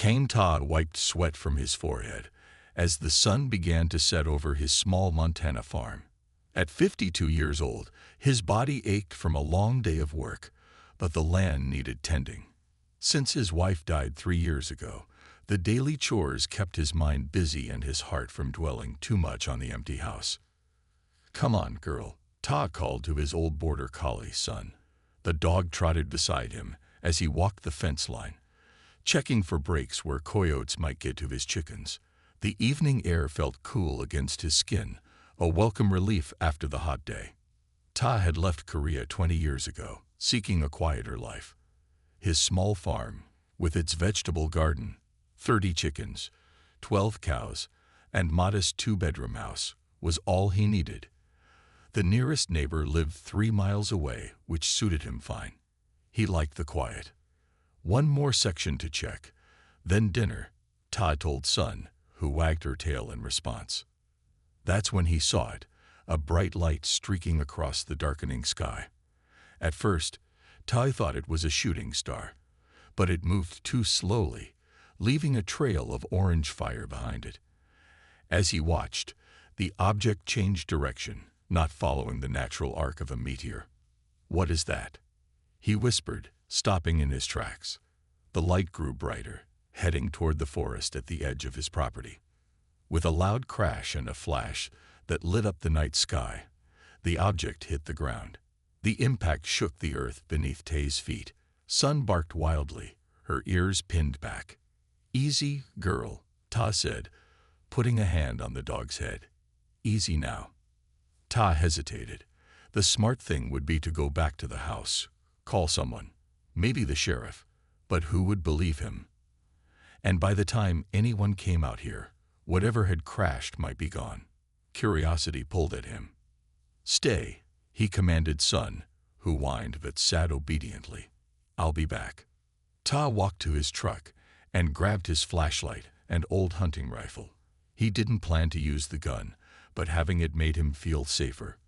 Ta wiped sweat from his forehead as the sun began to set over his small Montana farm. At 52 years old, his body ached from a long day of work, but the land needed tending. Since his wife died 3 years ago, the daily chores kept his mind busy and his heart from dwelling too much on the empty house. "Come on, girl," Ta called to his old border collie son. The dog trotted beside him as he walked the fence line, checking for breaks where coyotes might get to his chickens. The evening air felt cool against his skin, a welcome relief after the hot day. Ta had left Korea 20 years ago, seeking a quieter life. His small farm, with its vegetable garden, 30 chickens, 12 cows, and modest 2-bedroom house, was all he needed. The nearest neighbor lived 3 miles away, which suited him fine. He liked the quiet. One more section to check, then dinner, Ta told Son, who wagged her tail in response. That's when he saw it, a bright light streaking across the darkening sky. At first, Ta thought it was a shooting star, but it moved too slowly, leaving a trail of orange fire behind it. As he watched, the object changed direction, not following the natural arc of a meteor. "What is that?" he whispered, stopping in his tracks. The light grew brighter, heading toward the forest at the edge of his property. With a loud crash and a flash that lit up the night sky, the object hit the ground. The impact shook the earth beneath Tay's feet. Son barked wildly, her ears pinned back. "Easy, girl," Ta said, putting a hand on the dog's head. "Easy now." Ta hesitated. The smart thing would be to go back to the house, call someone, maybe the sheriff, but who would believe him? And by the time anyone came out here, whatever had crashed might be gone. Curiosity pulled at him. "Stay," he commanded Son, who whined but sat obediently. "I'll be back." Ta walked to his truck and grabbed his flashlight and old hunting rifle. He didn't plan to use the gun, but having it made him feel safer.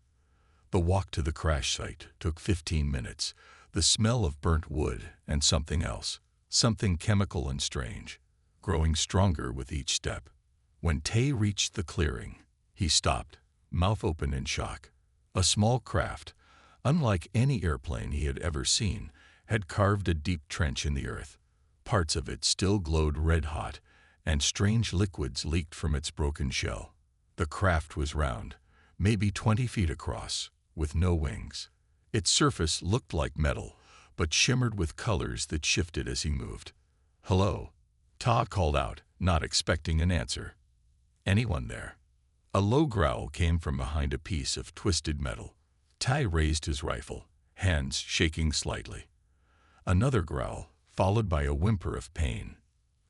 The walk to the crash site took 15 minutes, the smell of burnt wood and something else, something chemical and strange, growing stronger with each step. When Tay reached the clearing, he stopped, mouth open in shock. A small craft, unlike any airplane he had ever seen, had carved a deep trench in the earth. Parts of it still glowed red-hot, and strange liquids leaked from its broken shell. The craft was round, maybe 20 feet across, with no wings. Its surface looked like metal, but shimmered with colors that shifted as he moved. "Hello," Ta called out, not expecting an answer. "Anyone there?" A low growl came from behind a piece of twisted metal. Ta raised his rifle, hands shaking slightly. Another growl, followed by a whimper of pain.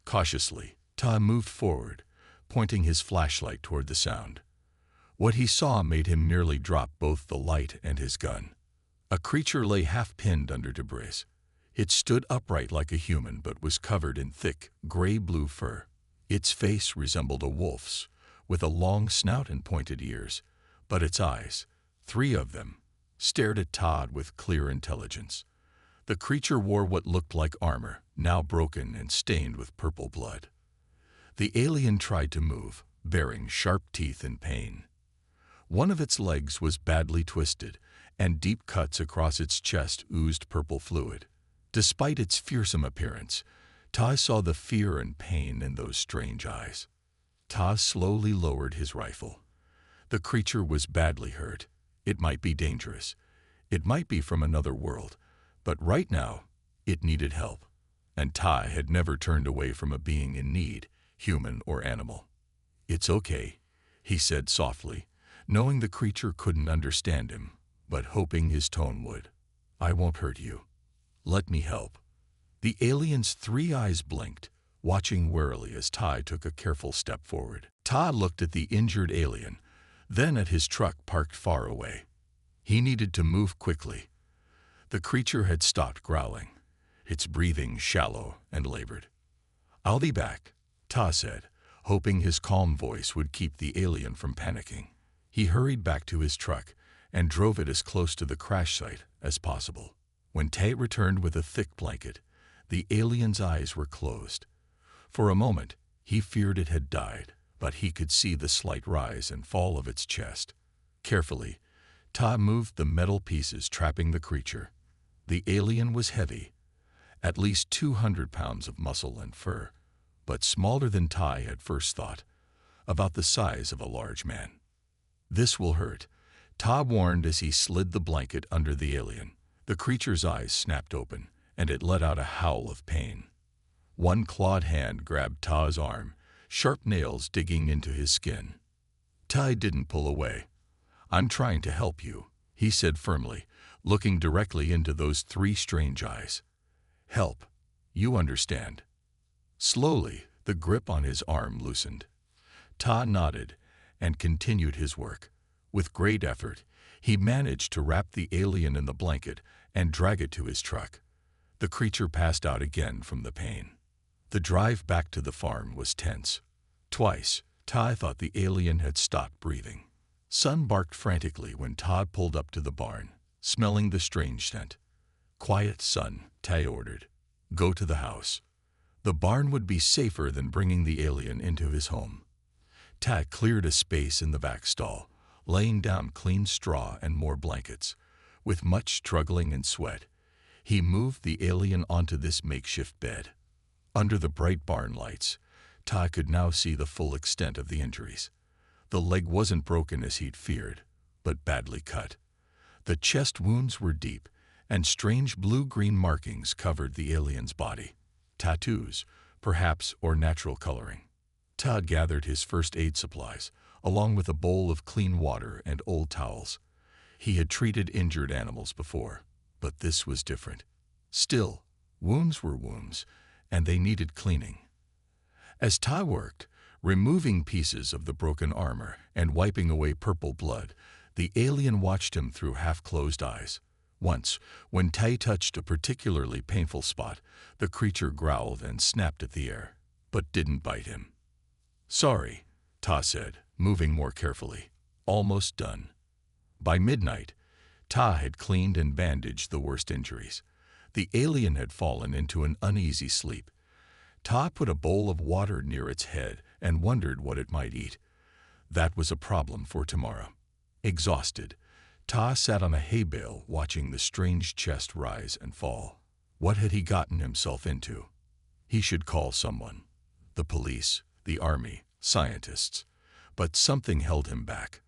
Cautiously, Ta moved forward, pointing his flashlight toward the sound. What he saw made him nearly drop both the light and his gun. A creature lay half-pinned under debris. It stood upright like a human but was covered in thick, gray-blue fur. Its face resembled a wolf's, with a long snout and pointed ears, but its eyes, 3 of them, stared at Todd with clear intelligence. The creature wore what looked like armor, now broken and stained with purple blood. The alien tried to move, baring sharp teeth in pain. One of its legs was badly twisted, and deep cuts across its chest oozed purple fluid. Despite its fearsome appearance, Ta saw the fear and pain in those strange eyes. Ta slowly lowered his rifle. The creature was badly hurt. It might be dangerous. It might be from another world. But right now, it needed help. And Ta had never turned away from a being in need, human or animal. "It's okay," he said softly, knowing the creature couldn't understand him, but hoping his tone would. "I won't hurt you. Let me help." The alien's 3 eyes blinked, watching warily as Ta took a careful step forward. Ta looked at the injured alien, then at his truck parked far away. He needed to move quickly. The creature had stopped growling, its breathing shallow and labored. "I'll be back," Ta said, hoping his calm voice would keep the alien from panicking. He hurried back to his truck and drove it as close to the crash site as possible. When Ta returned with a thick blanket, the alien's eyes were closed. For a moment, he feared it had died, but he could see the slight rise and fall of its chest. Carefully, Ta moved the metal pieces trapping the creature. The alien was heavy, at least 200 pounds of muscle and fur, but smaller than Ta had first thought, about the size of a large man. "This will hurt," Ta warned as he slid the blanket under the alien. The creature's eyes snapped open, and it let out a howl of pain. One clawed hand grabbed Ta's arm, sharp nails digging into his skin. Ta didn't pull away. "I'm trying to help you," he said firmly, looking directly into those three strange eyes. "Help. You understand." Slowly, the grip on his arm loosened. Ta nodded and continued his work. With great effort, he managed to wrap the alien in the blanket and drag it to his truck. The creature passed out again from the pain. The drive back to the farm was tense. Twice, Ta thought the alien had stopped breathing. Sun barked frantically when Todd pulled up to the barn, smelling the strange scent. "Quiet, Sun," Ta ordered. "Go to the house." The barn would be safer than bringing the alien into his home. Ta cleared a space in the back stall, laying down clean straw and more blankets. With much struggling and sweat, he moved the alien onto this makeshift bed. Under the bright barn lights, Ta could now see the full extent of the injuries. The leg wasn't broken as he'd feared, but badly cut. The chest wounds were deep, and strange blue-green markings covered the alien's body. Tattoos, perhaps, or natural coloring. Ta gathered his first aid supplies, along with a bowl of clean water and old towels. He had treated injured animals before, but this was different. Still, wounds were wounds, and they needed cleaning. As Ta worked, removing pieces of the broken armor and wiping away purple blood, the alien watched him through half-closed eyes. Once, when Ta touched a particularly painful spot, the creature growled and snapped at the air, but didn't bite him. "Sorry," Ta said, moving more carefully. "Almost done." By midnight, Ta had cleaned and bandaged the worst injuries. The alien had fallen into an uneasy sleep. Ta put a bowl of water near its head and wondered what it might eat. That was a problem for tomorrow. Exhausted, Ta sat on a hay bale watching the strange chest rise and fall. What had he gotten himself into? He should call someone. The police, the army, scientists. But something held him back.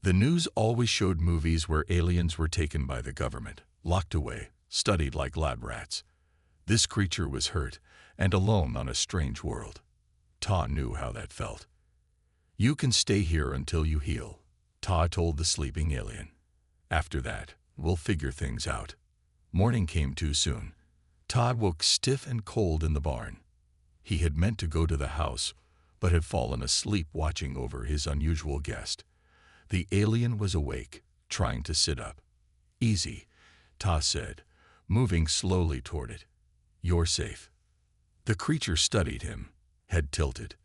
The news always showed movies where aliens were taken by the government, locked away, studied like lab rats. This creature was hurt and alone on a strange world. Ta knew how that felt. "You can stay here until you heal," Ta told the sleeping alien. "After that, we'll figure things out." Morning came too soon. Ta woke stiff and cold in the barn. He had meant to go to the house, but had fallen asleep watching over his unusual guest. The alien was awake, trying to sit up. "Easy," Ta said, moving slowly toward it. "You're safe." The creature studied him, head tilted.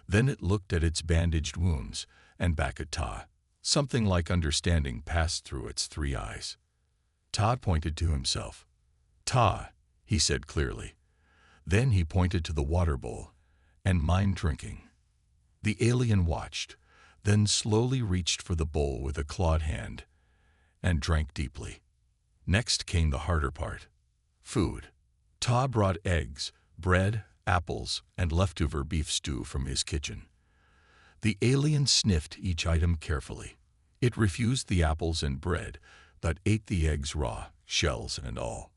Then it looked at its bandaged wounds and back at Ta. Something like understanding passed through its three eyes. Ta pointed to himself. "Ta," he said clearly. Then he pointed to the water bowl. "And mind drinking." The alien watched, then slowly reached for the bowl with a clawed hand and drank deeply. Next came the harder part. Food. Ta brought eggs, bread, apples, and leftover beef stew from his kitchen. The alien sniffed each item carefully. It refused the apples and bread, but ate the eggs raw, shells and all.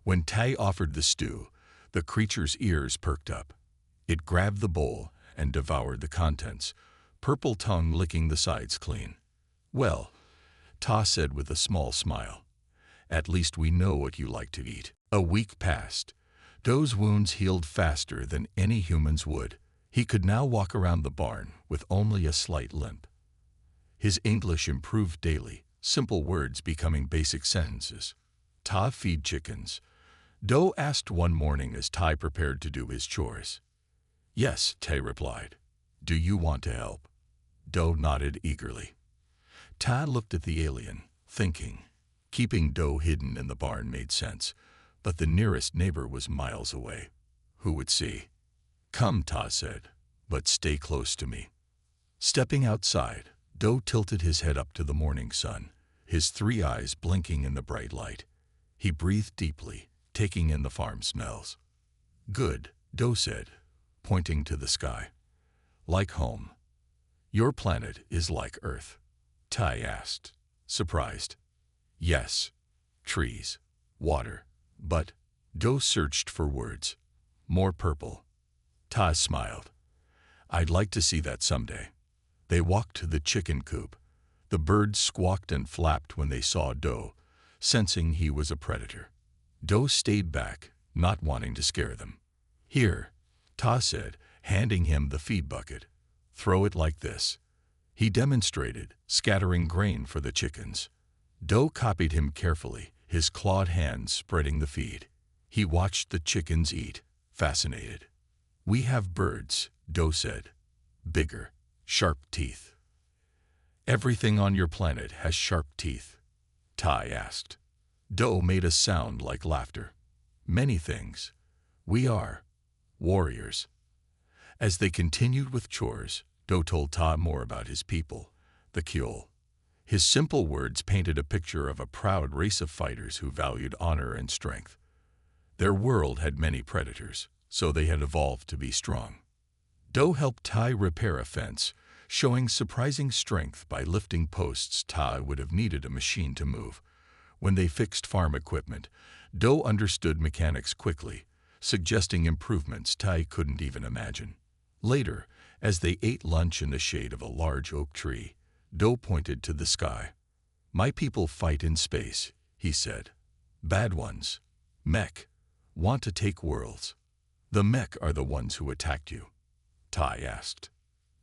When Ta offered the stew, the creature's ears perked up. It grabbed the bowl and devoured the contents, purple tongue licking the sides clean. "Well," Ta said with a small smile, "at least we know what you like to eat." A week passed. Doe's wounds healed faster than any human's would. He could now walk around the barn with only a slight limp. His English improved daily, simple words becoming basic sentences. "Ta feed chickens?" Doe asked one morning as Ta prepared to do his chores. "Yes," Ta replied. "Do you want to help?" Doe nodded eagerly. Ta looked at the alien, thinking. Keeping Doe hidden in the barn made sense, but the nearest neighbor was miles away. Who would see? "Come," Ta said, "but stay close to me." Stepping outside, Do tilted his head up to the morning sun, his three eyes blinking in the bright light. He breathed deeply, taking in the farm smells. "Good," Do said, pointing to the sky. "Like home." "Your planet is like Earth?" Tai asked, surprised. "Yes. Trees, water, but—" Do searched for words. "More purple." Tai smiled. "I'd like to see that someday." They walked to the chicken coop. The birds squawked and flapped when they saw Do, sensing he was a predator. Do stayed back, not wanting to scare them. "Here," Ta said, handing him the feed bucket. "Throw it like this." He demonstrated, scattering grain for the chickens. Do copied him carefully, his clawed hands spreading the feed. He watched the chickens eat, fascinated. "We have birds," Do said. "Bigger, sharp teeth." "Everything on your planet has sharp teeth?" Tai asked. Do made a sound like laughter. "Many things. We are warriors." As they continued with chores, Do told Ta more about his people, the Kyol. His simple words painted a picture of a proud race of fighters who valued honor and strength. Their world had many predators, so they had evolved to be strong. Do helped Tai repair a fence, showing surprising strength by lifting posts Tai would have needed a machine to move. When they fixed farm equipment, Do understood mechanics quickly, suggesting improvements Tai couldn't even imagine. Later, as they ate lunch in the shade of a large oak tree, Do pointed to the sky. "My people fight in space," he said. "Bad ones. Mech. Want to take worlds." "The Mech are the ones who attacked you?" Tai asked.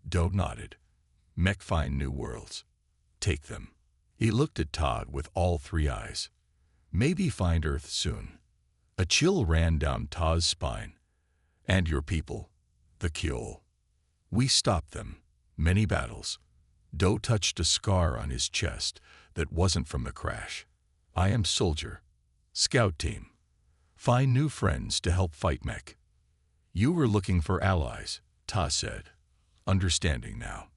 Do nodded. "Mech find new worlds. Take them." He looked at Ta with all three eyes. "Maybe find Earth soon." A chill ran down Ta's spine. "And your people?" "The Kyol. We stopped them. Many battles." Do touched a scar on his chest that wasn't from the crash. "I am soldier. Scout team. Find new friends to help fight Mech." "You were looking for allies," Ta said, understanding now.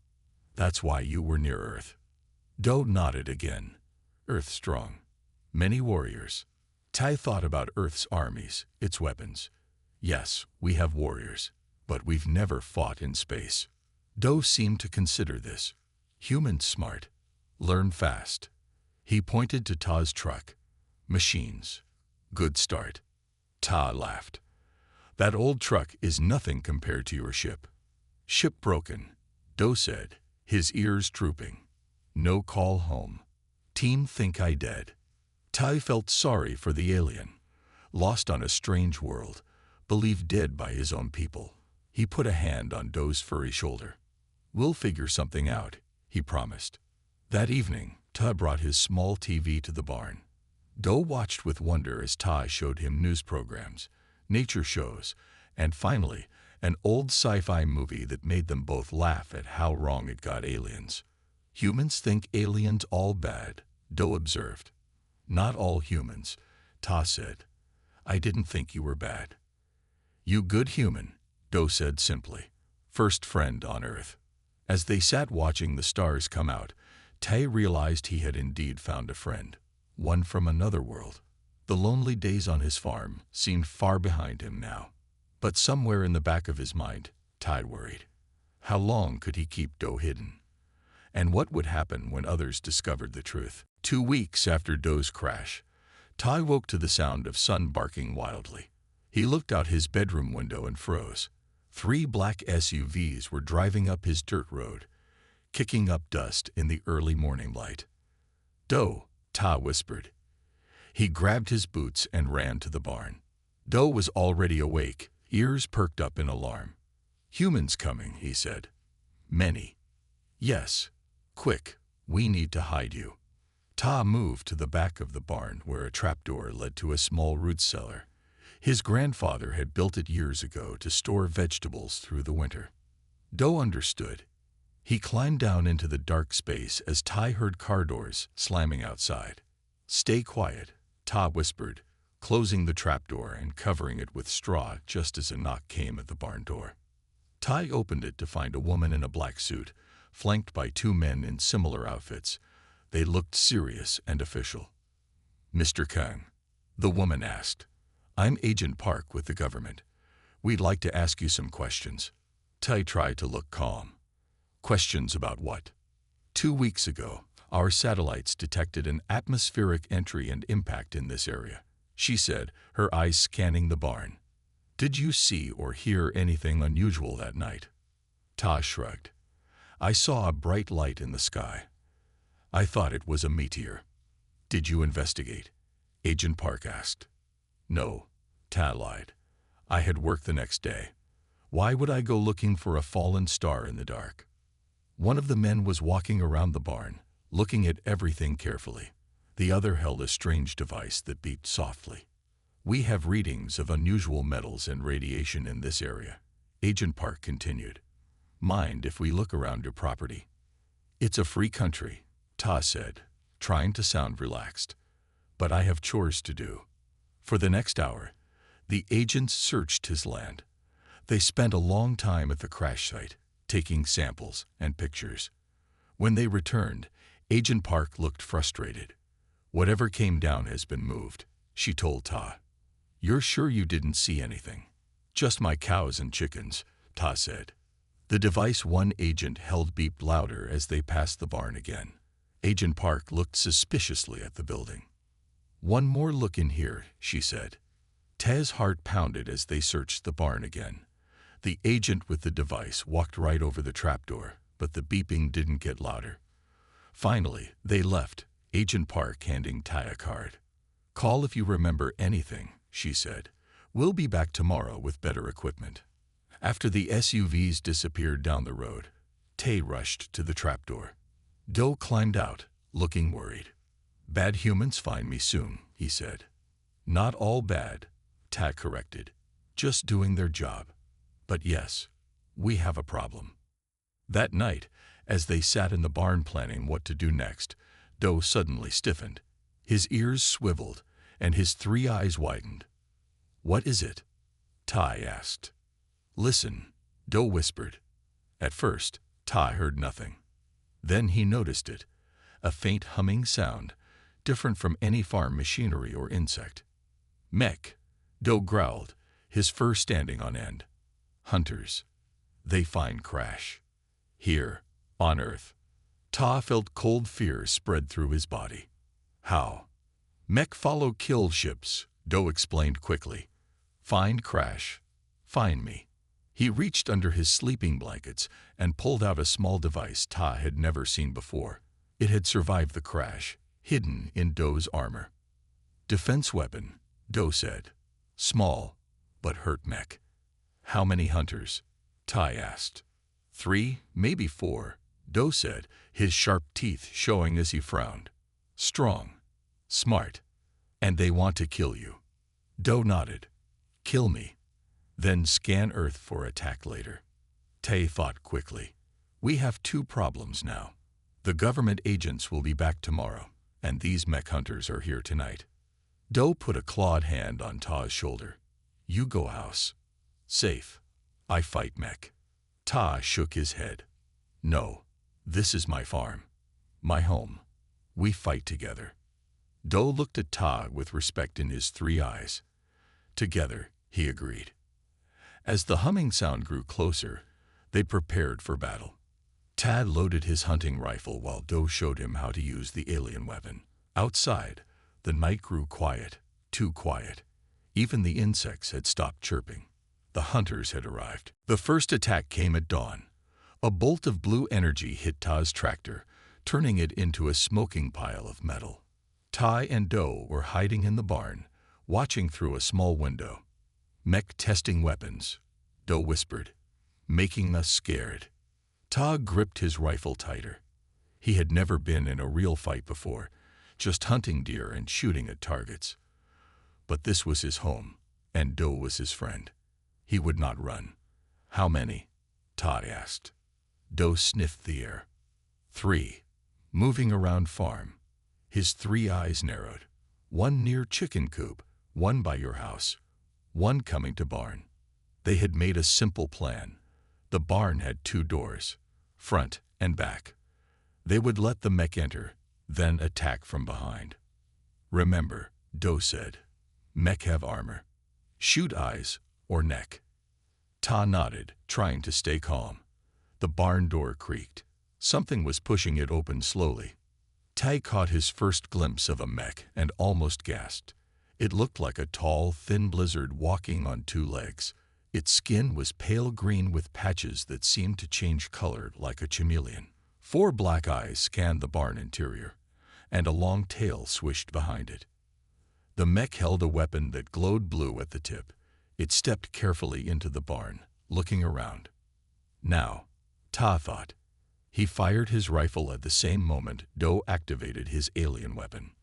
"That's why you were near Earth." Do nodded again. "Earth strong. Many warriors." Tai thought about Earth's armies, its weapons. "Yes, we have warriors, but we've never fought in space." Do seemed to consider this. "Humans smart. Learn fast." He pointed to Ta's truck. "Machines. Good start." Ta laughed. "That old truck is nothing compared to your ship." "Ship broken," Do said, his ears drooping. "No call home. Team think I dead." Tai felt sorry for the alien. Lost on a strange world, believed dead by his own people. He put a hand on Do's furry shoulder. "We'll figure something out," he promised. That evening, Ta brought his small TV to the barn. Do watched with wonder as Ta showed him news programs, nature shows, and finally, an old sci-fi movie that made them both laugh at how wrong it got aliens. "Humans think aliens all bad," Do observed. "Not all humans," Ta said. "I didn't think you were bad." "You good human," Do said simply. "First friend on Earth." As they sat watching the stars come out, Tai realized he had indeed found a friend, one from another world. The lonely days on his farm seemed far behind him now. But somewhere in the back of his mind, Tai worried. How long could he keep Do hidden? And what would happen when others discovered the truth? 2 weeks after Do's crash, Tai woke to the sound of sun barking wildly. He looked out his bedroom window and froze. 3 black SUVs were driving up his dirt road, kicking up dust in the early morning light. "Do," Ta whispered. He grabbed his boots and ran to the barn. Do was already awake, ears perked up in alarm. "Humans coming," he said. "Many." "Yes. Quick, we need to hide you." Ta moved to the back of the barn where a trapdoor led to a small root cellar. His grandfather had built it years ago to store vegetables through the winter. Do understood. He climbed down into the dark space as Tai heard car doors slamming outside. "Stay quiet," Ta whispered, closing the trapdoor and covering it with straw just as a knock came at the barn door. Tai opened it to find a woman in a black suit, flanked by two men in similar outfits. They looked serious and official. "Mr. Kang," the woman asked, "I'm Agent Park with the government. We'd like to ask you some questions." Tai tried to look calm. "Questions about what?" "2 weeks ago, our satellites detected an atmospheric entry and impact in this area," she said, her eyes scanning the barn. "Did you see or hear anything unusual that night?" Ta shrugged. "I saw a bright light in the sky. I thought it was a meteor." "Did you investigate?" Agent Park asked. "No," Ta lied. "I had work the next day. Why would I go looking for a fallen star in the dark?" One of the men was walking around the barn, looking at everything carefully. The other held a strange device that beeped softly. "We have readings of unusual metals and radiation in this area," Agent Park continued. "Mind if we look around your property?" "It's a free country," Ta said, trying to sound relaxed. "But I have chores to do." For the next hour, the agents searched his land. They spent a long time at the crash site, taking samples and pictures. When they returned, Agent Park looked frustrated. "Whatever came down has been moved," she told Ta. "You're sure you didn't see anything?" "Just my cows and chickens," Ta said. The device one agent held beeped louder as they passed the barn again. Agent Park looked suspiciously at the building. "One more look in here," she said. Ta's heart pounded as they searched the barn again. The agent with the device walked right over the trapdoor, but the beeping didn't get louder. Finally, they left, Agent Park handing Ta a card. "Call if you remember anything," she said. "We'll be back tomorrow with better equipment." After the SUVs disappeared down the road, Ta rushed to the trapdoor. Do climbed out, looking worried. "Bad humans find me soon," he said. "Not all bad," Ta corrected. "Just doing their job. But yes, we have a problem." That night, as they sat in the barn planning what to do next, Do suddenly stiffened. His ears swiveled, and his 3 eyes widened. "What is it?" Ta asked. "Listen," Do whispered. At first, Ta heard nothing. Then he noticed it, a faint humming sound, different from any farm machinery or insect. "Mech," Do growled, his fur standing on end. "Hunters. They find crash. Here, on Earth." Ta felt cold fear spread through his body. "How?" "Mech follow kill ships," Do explained quickly. "Find crash. Find me." He reached under his sleeping blankets and pulled out a small device Ta had never seen before. It had survived the crash, hidden in Do's armor. "Defense weapon," Do said. "Small, but hurt Mech." "How many hunters?" Ta asked. 3, maybe 4, Do said, his sharp teeth showing as he frowned. "Strong. Smart. And they want to kill you." Do nodded. "Kill me. Then scan Earth for attack later." Ta thought quickly. "We have 2 problems now. The government agents will be back tomorrow, and these mech hunters are here tonight." Do put a clawed hand on Ta's shoulder. "You go house. Safe. I fight mech." Ta shook his head. "No, this is my farm. My home. We fight together." Do looked at Ta with respect in his 3 eyes. "Together," he agreed. As the humming sound grew closer, they prepared for battle. Ta loaded his hunting rifle while Do showed him how to use the alien weapon. Outside, the night grew quiet, too quiet. Even the insects had stopped chirping. The hunters had arrived. The first attack came at dawn. A bolt of blue energy hit Ta's tractor, turning it into a smoking pile of metal. Ta and Do were hiding in the barn, watching through a small window. "Mech testing weapons," Do whispered, "making us scared." Ta gripped his rifle tighter. He had never been in a real fight before, just hunting deer and shooting at targets. But this was his home, and Do was his friend. He would not run. "How many?" Ta asked. Do sniffed the air. 3. Moving around farm. His 3 eyes narrowed. 1 near chicken coop, 1 by your house, 1 coming to barn. They had made a simple plan, The barn had 2 doors, front and back. They would let the mech enter, then attack from behind. Remember, Doe said, mech have armor. Shoot eyes or neck. Ta nodded, trying to stay calm. The barn door creaked. Something was pushing it open slowly. Tai caught his first glimpse of a mech and almost gasped. It looked like a tall, thin blizzard walking on 2 legs. Its skin was pale green with patches that seemed to change color like a chameleon. 4 black eyes scanned the barn interior, and a long tail swished behind it. The mech held a weapon that glowed blue at the tip. It stepped carefully into the barn, looking around. Now, Ta thought. He fired his rifle at the same moment Doe activated his alien weapon.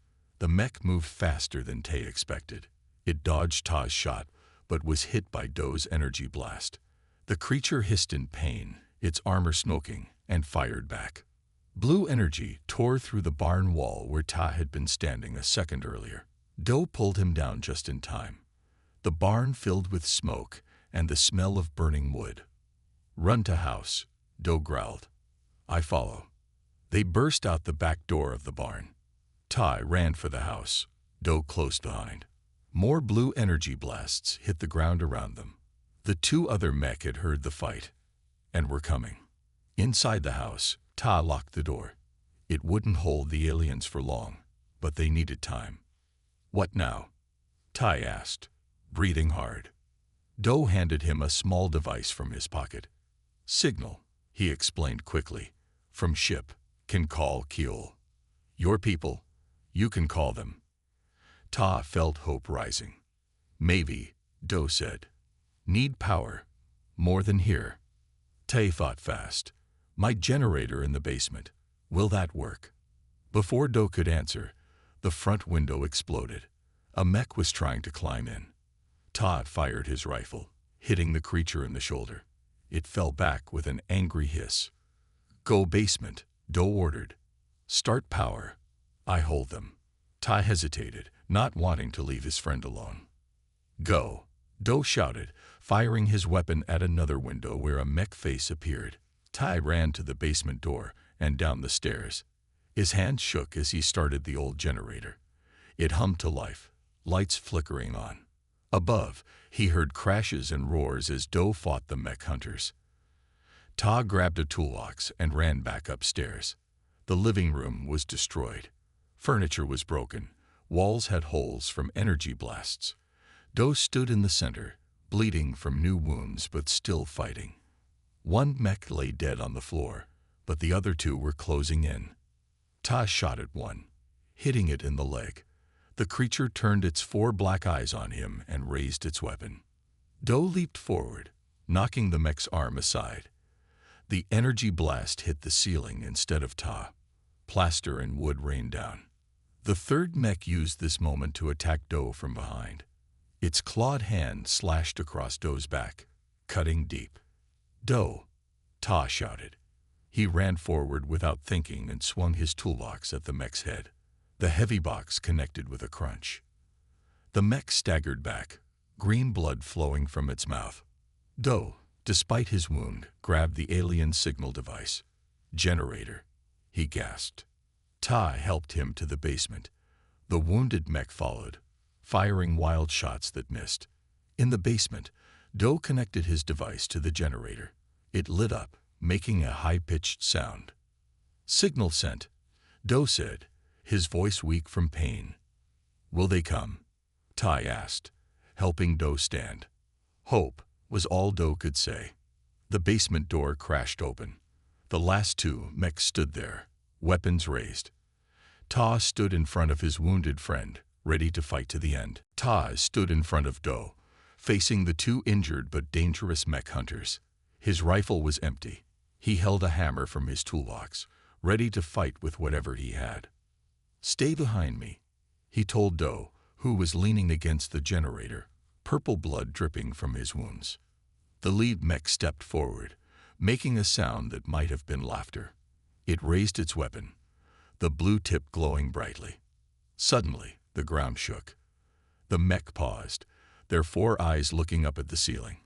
The mech moved faster than Tay expected. It dodged Ta's shot, but was hit by Doe's energy blast. The creature hissed in pain, its armor smoking, and fired back. Blue energy tore through the barn wall where Ta had been standing a second earlier. Doe pulled him down just in time. The barn filled with smoke and the smell of burning wood. "Run to house," Doe growled. "I follow." They burst out the back door of the barn. Tai ran for the house, Doe close behind. More blue energy blasts hit the ground around them. The 2 other mech had heard the fight and were coming. Inside the house, Ta locked the door. It wouldn't hold the aliens for long, but they needed time. "What now?" Tai asked, breathing hard. Doe handed him a small device from his pocket. "Signal," he explained quickly. "From ship, can call Kiel. Your people, you can call them." Ta felt hope rising. "Maybe," Doe said. "Need power. More than here." Tay thought fast. "My generator in the basement. Will that work?" Before Doe could answer, the front window exploded. A mech was trying to climb in. Ta fired his rifle, hitting the creature in the shoulder. It fell back with an angry hiss. "Go basement," Doe ordered. "Start power. I hold them." Ta hesitated, not wanting to leave his friend alone. "Go," Doe shouted, firing his weapon at another window where a mech face appeared. Tai ran to the basement door and down the stairs. His hand shook as he started the old generator. It hummed to life, lights flickering on. Above, he heard crashes and roars as Doe fought the mech hunters. Ta grabbed a toolbox and ran back upstairs. The living room was destroyed. Furniture was broken. Walls had holes from energy blasts. Doe stood in the center, bleeding from new wounds but still fighting. 1 mech lay dead on the floor, but the other 2 were closing in. Ta shot at one, hitting it in the leg. The creature turned its 4 black eyes on him and raised its weapon. Doe leaped forward, knocking the mech's arm aside. The energy blast hit the ceiling instead of Ta. Plaster and wood rained down. The 3rd mech used this moment to attack Doe from behind. Its clawed hand slashed across Doe's back, cutting deep. "Doe!" Ta shouted. He ran forward without thinking and swung his toolbox at the mech's head. The heavy box connected with a crunch. The mech staggered back, green blood flowing from its mouth. Doe, despite his wound, grabbed the alien signal device. "Generator," he gasped. Ta helped him to the basement. The wounded mech followed, firing wild shots that missed. In the basement, Doe connected his device to the generator. It lit up, making a high-pitched sound. "Signal sent," Doe said, his voice weak from pain. "Will they come?" Tai asked, helping Doe stand. "Hope," was all Doe could say. The basement door crashed open. The last 2 mechs stood there, weapons raised. Ta stood in front of his wounded friend, ready to fight to the end. Ta stood in front of Doe, facing the 2 injured but dangerous mech hunters. His rifle was empty. He held a hammer from his toolbox, ready to fight with whatever he had. "Stay behind me," he told Doe, who was leaning against the generator, purple blood dripping from his wounds. The lead mech stepped forward, making a sound that might have been laughter. It raised its weapon, the blue tip glowing brightly. Suddenly, the ground shook. The mech paused, their 4 eyes looking up at the ceiling.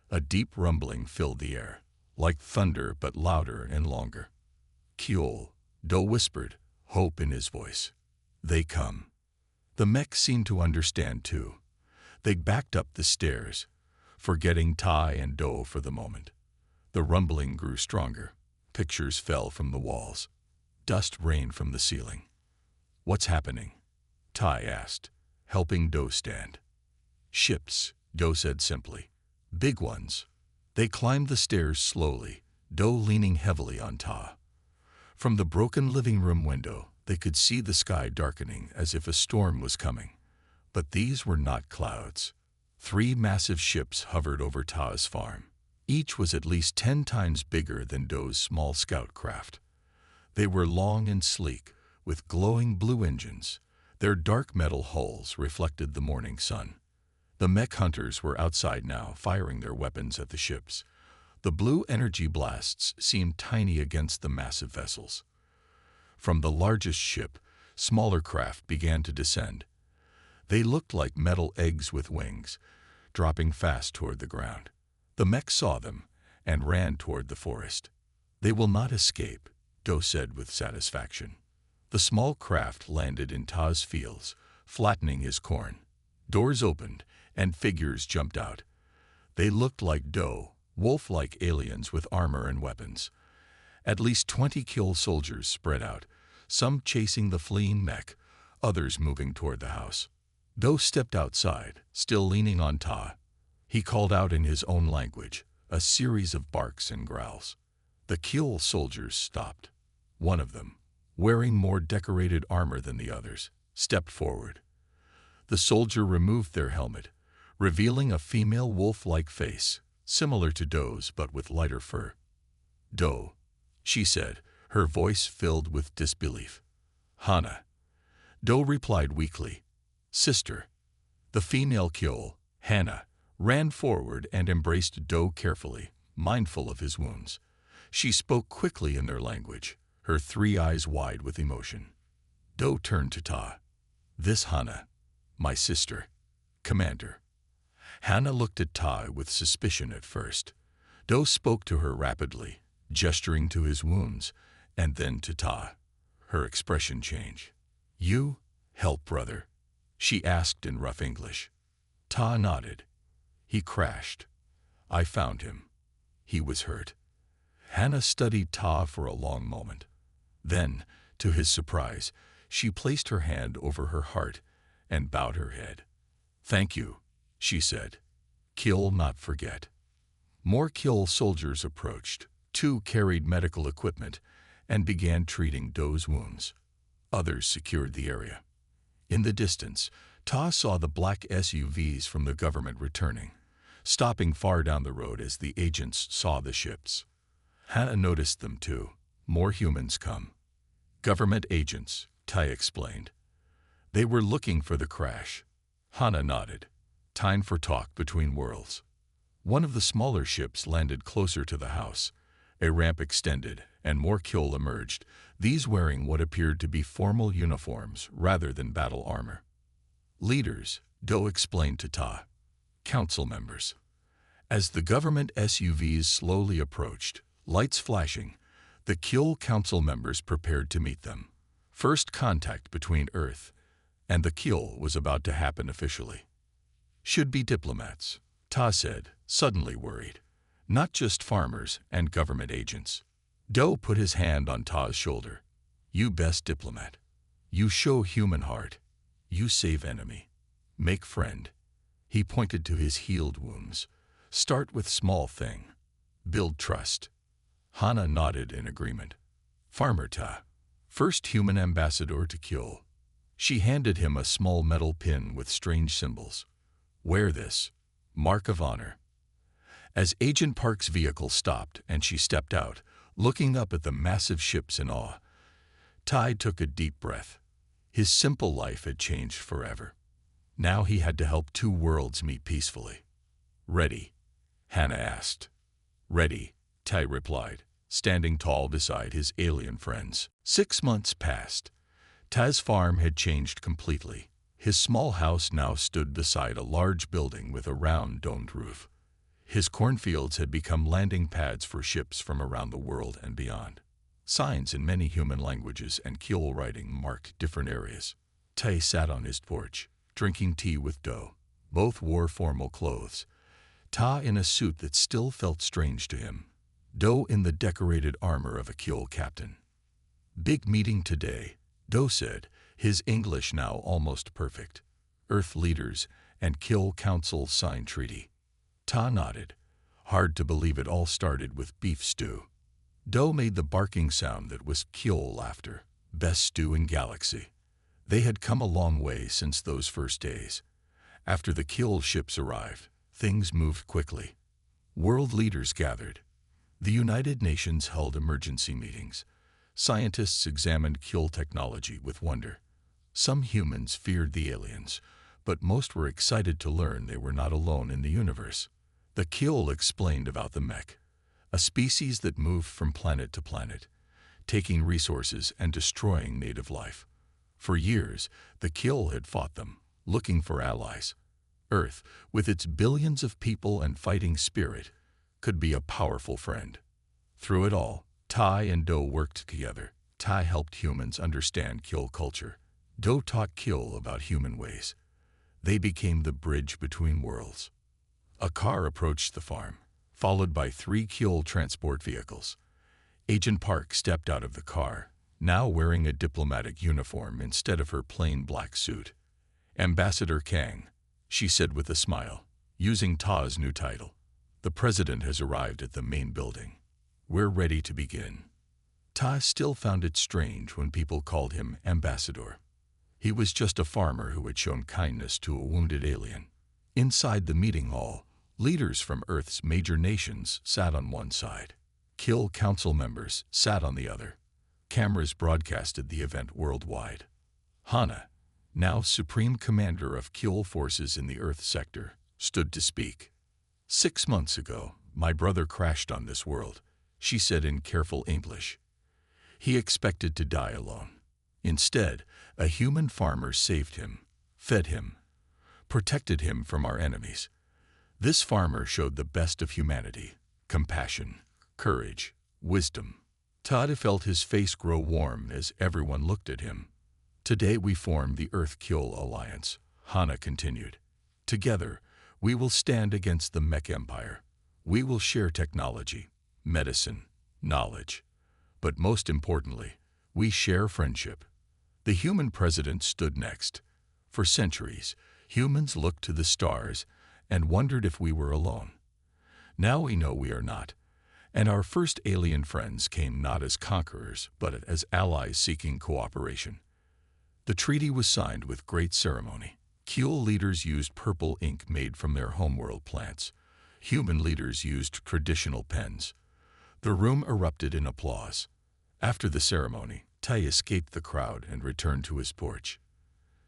A deep rumbling filled the air, like thunder but louder and longer. Kiol, Do whispered, hope in his voice. They come. The mech seemed to understand too. They backed up the stairs, forgetting Tai and Do for the moment. The rumbling grew stronger. Pictures fell from the walls. Dust rained from the ceiling. What's happening? Tai asked, helping Do stand. Ships, Do said simply. Big ones. They climbed the stairs slowly, Do leaning heavily on Ta. From the broken living room window, they could see the sky darkening as if a storm was coming. But these were not clouds. 3 massive ships hovered over Ta's farm. Each was at least 10 times bigger than Do's small scout craft. They were long and sleek, with glowing blue engines. Their dark metal hulls reflected the morning sun. The mech hunters were outside now, firing their weapons at the ships. The blue energy blasts seemed tiny against the massive vessels. From the largest ship, smaller craft began to descend. They looked like metal eggs with wings, dropping fast toward the ground. The mech saw them and ran toward the forest. They will not escape, Do said with satisfaction. The small craft landed in Ta's fields, flattening his corn. Doors opened and figures jumped out. They looked like Do, wolf-like aliens with armor and weapons. At least 20 kill soldiers spread out, some chasing the fleeing mech, others moving toward the house. Do stepped outside, still leaning on Ta. He called out in his own language, a series of barks and growls. The kill soldiers stopped. One of them, wearing more decorated armor than the others, stepped forward. The soldier removed their helmet, revealing a female wolf-like face, similar to Do's but with lighter fur. Do, she said, her voice filled with disbelief. Hana. Do replied weakly. Sister. The female kill, Hannah, ran forward and embraced Do carefully, mindful of his wounds. She spoke quickly in their language, her 3 eyes wide with emotion. Do turned to Ta. This Hana, my sister, Commander. Hannah looked at Ta with suspicion at first. Do spoke to her rapidly, gesturing to his wounds, and then to Ta. Her expression changed. You help brother? She asked in rough English. Ta nodded. He crashed. I found him. He was hurt. Hannah studied Ta for a long moment. Then, to his surprise, she placed her hand over her heart and bowed her head. Thank you, she said. Kill not forget. More kill soldiers approached. 2 carried medical equipment and began treating Do's wounds. Others secured the area. In the distance, Ta saw the black SUVs from the government returning, stopping far down the road as the agents saw the ships. Hannah noticed them too. More humans come. Government agents, Tai explained. They were looking for the crash. Hannah nodded. Time for talk between worlds. One of the smaller ships landed closer to the house. A ramp extended, and more kill emerged, these wearing what appeared to be formal uniforms rather than battle armor. Leaders, Do explained to Ta. Council members. As the government SUVs slowly approached, lights flashing, the Kill Council members prepared to meet them. First contact between Earth and the Kill was about to happen officially. Should be diplomats, Ta said, suddenly worried. Not just farmers and government agents. Do put his hand on Ta's shoulder. You best diplomat. You show human heart. You save enemy. Make friend. He pointed to his healed wounds. Start with small thing. Build trust. Hana nodded in agreement. Farmer Ta. First human ambassador to kill. She handed him a small metal pin with strange symbols. Wear this. Mark of honor. As Agent Park's vehicle stopped and she stepped out, looking up at the massive ships in awe, Tai took a deep breath. His simple life had changed forever. Now he had to help 2 worlds meet peacefully. Ready? Hannah asked. Ready, Tai replied, standing tall beside his alien friends. 6 months passed. Tai's farm had changed completely. His small house now stood beside a large building with a round domed roof. His cornfields had become landing pads for ships from around the world and beyond. Signs in many human languages and Keel writing marked different areas. Tai sat on his porch, drinking tea with Do. Both wore formal clothes. Ta in a suit that still felt strange to him. Do in the decorated armor of a Keel captain. "Big meeting today," Do said, his English now almost perfect. "Earth leaders and Keel council signed treaty." Ta nodded. Hard to believe it all started with beef stew. Do made the barking sound that was Keel laughter. Best stew in galaxy. They had come a long way since those first days. After the Keel ships arrived, things moved quickly. World leaders gathered. The United Nations held emergency meetings. Scientists examined Keel technology with wonder. Some humans feared the aliens, but most were excited to learn they were not alone in the universe. The Keel explained about the mech, a species that moved from planet to planet, taking resources and destroying native life. For years, the Keel had fought them, looking for allies. Earth, with its billions of people and fighting spirit, could be a powerful friend. Through it all, Tai and Do worked together. Tai helped humans understand Keel culture. Do taught Keel about human ways. They became the bridge between worlds. A car approached the farm, followed by 3 Keel transport vehicles. Agent Park stepped out of the car, now wearing a diplomatic uniform instead of her plain black suit. "Ambassador Kang," she said with a smile, using Ta's new title. "The president has arrived at the main building. We're ready to begin." Ta still found it strange when people called him ambassador. He was just a farmer who had shown kindness to a wounded alien. Inside the meeting hall, leaders from Earth's major nations sat on one side. Keel council members sat on the other. Cameras broadcasted the event worldwide. Hana, now Supreme Commander of Keel forces in the Earth sector, stood to speak. "6 months ago, my brother crashed on this world," she said in careful English. "He expected to die alone. Instead, a human farmer saved him, fed him, protected him from our enemies. This farmer showed the best of humanity, compassion, courage, wisdom." Todd felt his face grow warm as everyone looked at him. "Today we form the Earth-Keel Alliance," Hana continued. "Together, we will stand against the Mech Empire. We will share technology, medicine, knowledge. But most importantly, we share friendship." The human president stood next. For centuries, humans looked to the stars and wondered if we were alone. Now we know we are not, and our first alien friends came not as conquerors, but as allies seeking cooperation. The treaty was signed with great ceremony. Keel leaders used purple ink made from their homeworld plants. Human leaders used traditional pens. The room erupted in applause. After the ceremony, Tai escaped the crowd and returned to his porch.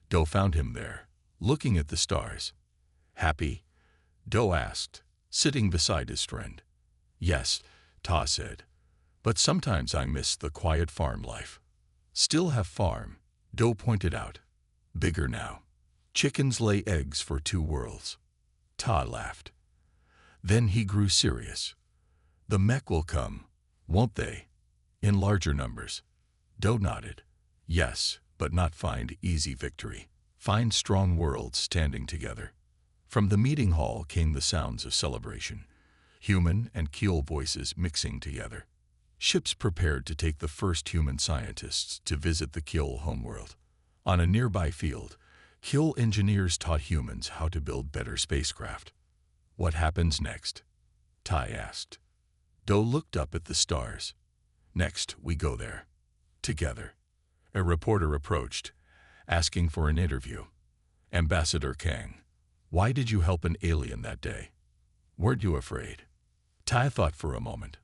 Do found him there, looking at the stars. "Happy?" Do asked, sitting beside his friend. "Yes," Ta said, "but sometimes I miss the quiet farm life." "Still have farm," Do pointed out. "Bigger now. Chickens lay eggs for 2 worlds." Ta laughed. Then he grew serious. "The mech will come, won't they? In larger numbers." Do nodded. "Yes, but not find easy victory. Find strong worlds standing together." From the meeting hall came the sounds of celebration. Human and Keel voices mixing together. Ships prepared to take the first human scientists to visit the Keel homeworld. On a nearby field, Keel engineers taught humans how to build better spacecraft. "What happens next?" Tai asked. Do looked up at the stars. "Next, we go there. Together." A reporter approached, asking for an interview. "Ambassador Kang, why did you help an alien that day? Weren't you afraid?" Tai thought for a moment.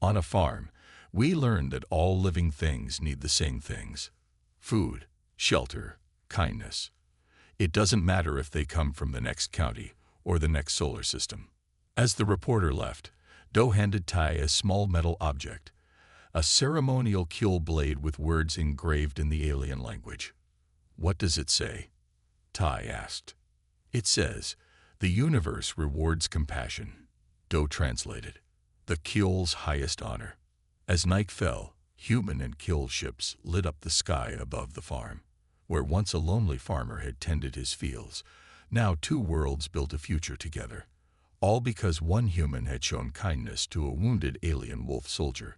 "On a farm, we learned that all living things need the same things: food, shelter, kindness. It doesn't matter if they come from the next county or the next solar system." As the reporter left, Do handed Tai a small metal object, a ceremonial Keel blade with words engraved in the alien language. "What does it say?" Tai asked. "It says, 'The universe rewards compassion. Doe translated, the Kjol's highest honor. As night fell, human and Kjol ships lit up the sky above the farm. Where once a lonely farmer had tended his fields, now two worlds built a future together. All because one human had shown kindness to a wounded alien wolf soldier.